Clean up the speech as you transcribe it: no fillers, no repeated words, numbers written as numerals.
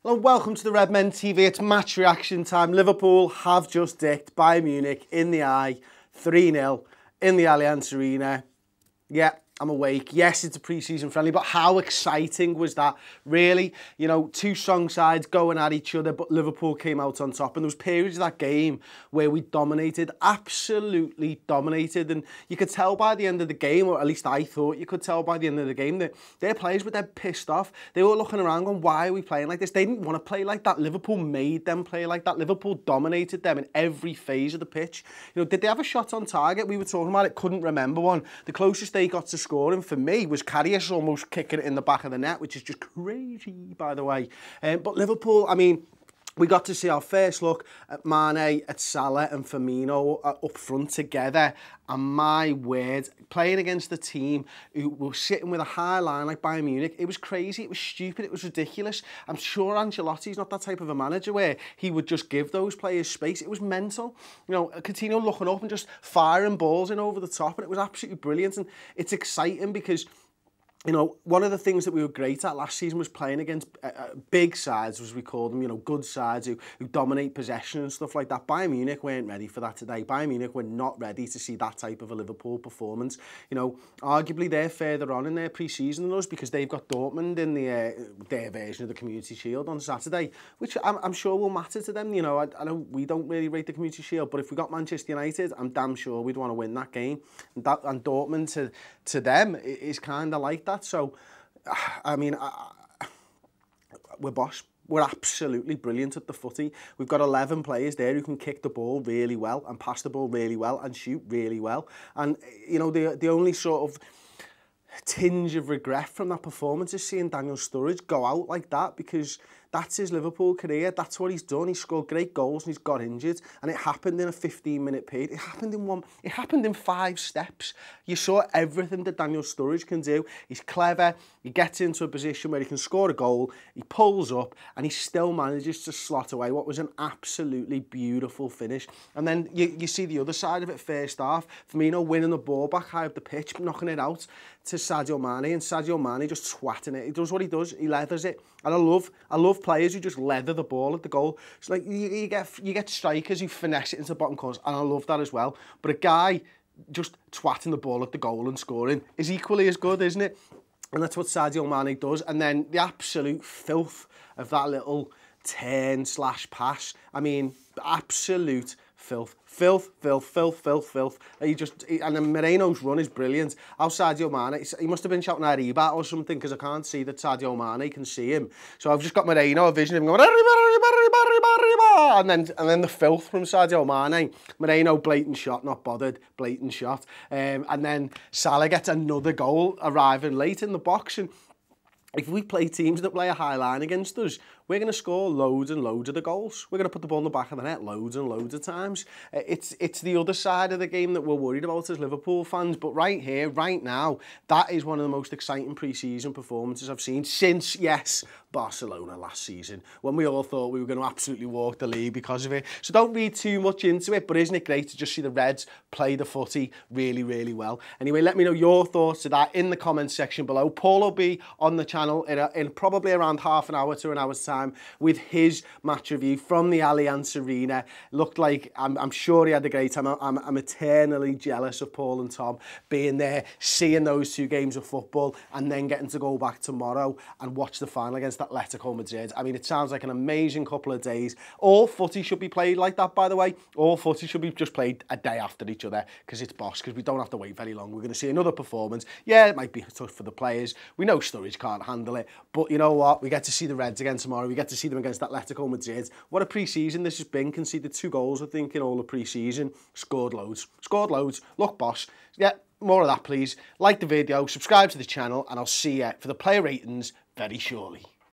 Hello and welcome to the Redmen TV. It's match reaction time. Liverpool have just dicked Bayern Munich in the eye, 3-0 in the Allianz Arena. Yeah, I'm awake. Yes, it's a pre-season friendly, but how exciting was that? Really, you know, two strong sides going at each other, but Liverpool came out on top. And there was periods of that game where we dominated, absolutely dominated. And you could tell by the end of the game, or at least I thought you could tell by the end of the game, that their players were dead pissed off. They were looking around going, why are we playing like this? They didn't want to play like that. Liverpool made them play like that. Liverpool dominated them in every phase of the pitch. You know, did they have a shot on target? We were talking about it, couldn't remember one. The closest they got to scoring for me was Karius almost kicking it in the back of the net, which is just crazy, by the way. But Liverpool, I mean, we got to see our first look at Mane, at Salah and Firmino up front together. And my word, playing against the team who were sitting with a high line like Bayern Munich, it was crazy, it was stupid, it was ridiculous. I'm sure Ancelotti's not that type of a manager where he would just give those players space. It was mental. You know, Coutinho looking up and just firing balls in over the top, and it was absolutely brilliant. And it's exciting because, you know, one of the things that we were great at last season was playing against big sides, as we call them, you know, good sides who dominate possession and stuff like that. Bayern Munich weren't ready for that today. Bayern Munich were not ready to see that type of a Liverpool performance. You know, arguably they're further on in their pre-season than us because they've got Dortmund in their version of the Community Shield on Saturday, which I'm sure will matter to them. You know, I know we don't really rate the Community Shield, but if we got Manchester United, I'm damn sure we'd want to win that game. And Dortmund to them is kind of like that. So, I mean, we're boss. We're absolutely brilliant at the footy. We've got 11 players there who can kick the ball really well and pass the ball really well and shoot really well. And, you know, the only sort of tinge of regret from that performance is seeing Daniel Sturridge go out like that, because that's his Liverpool career. That's what he's done. He's scored great goals and he's got injured, and it happened in a 15-minute period. It happened in 5 steps. You saw everything that Daniel Sturridge can do. He's clever. He gets into a position where he can score a goal. He pulls up and he still manages to slot away what was an absolutely beautiful finish. And then you see the other side of it first half. Firmino winning the ball back high up the pitch, knocking it out to Sadio Mane, and Sadio Mane just swatting it. He does what he does. He leathers it. And I love players who just leather the ball at the goal. It's like you get strikers who finesse it into bottom corners, and I love that as well. But a guy just twatting the ball at the goal and scoring is equally as good, isn't it? And that's what Sadio Mane does. And then the absolute filth of that little turn/pass. I mean, absolute filth. Filth. And then Moreno's run is brilliant. How Sadio Mane, he must have been shouting Arriba or something, because I can't see that Sadio Mane can see him. So I've just got Moreno, a vision of him going, Arriba, and then the filth from Sadio Mane. Moreno, blatant shot, not bothered, blatant shot. And then Salah gets another goal arriving late in the box. And if we play teams that play a high line against us, we're going to score loads and loads of the goals. We're going to put the ball in the back of the net loads and loads of times. It's the other side of the game that we're worried about as Liverpool fans. But right here, right now, that is one of the most exciting pre-season performances I've seen since, yes, Barcelona last season, when we all thought we were going to absolutely walk the league because of it. So don't read too much into it, but isn't it great to just see the Reds play the footy really, really well? Anyway, let me know your thoughts to that in the comments section below. Paul will be on the channel in probably around half an hour to an hour's time with his match review from the Allianz Arena. Looked like, I'm sure he had a great time. I'm eternally jealous of Paul and Tom being there, seeing those 2 games of football, and then getting to go back tomorrow and watch the final against Atletico Madrid. I mean, it sounds like an amazing couple of days. All footy should be played like that, by the way. All footy should be just played a day after each other, because it's boss, because we don't have to wait very long. We're going to see another performance. Yeah, it might be tough for the players. We know Sturridge can't handle it, but you know what? We get to see the Reds again tomorrow. We get to see them against Atletico Madrid. What a pre-season this has been. Conceded 2 goals, I think, in all the pre-season. Scored loads. Look, boss. Yeah, more of that, please. Like the video, subscribe to the channel, and I'll see you for the player ratings very shortly.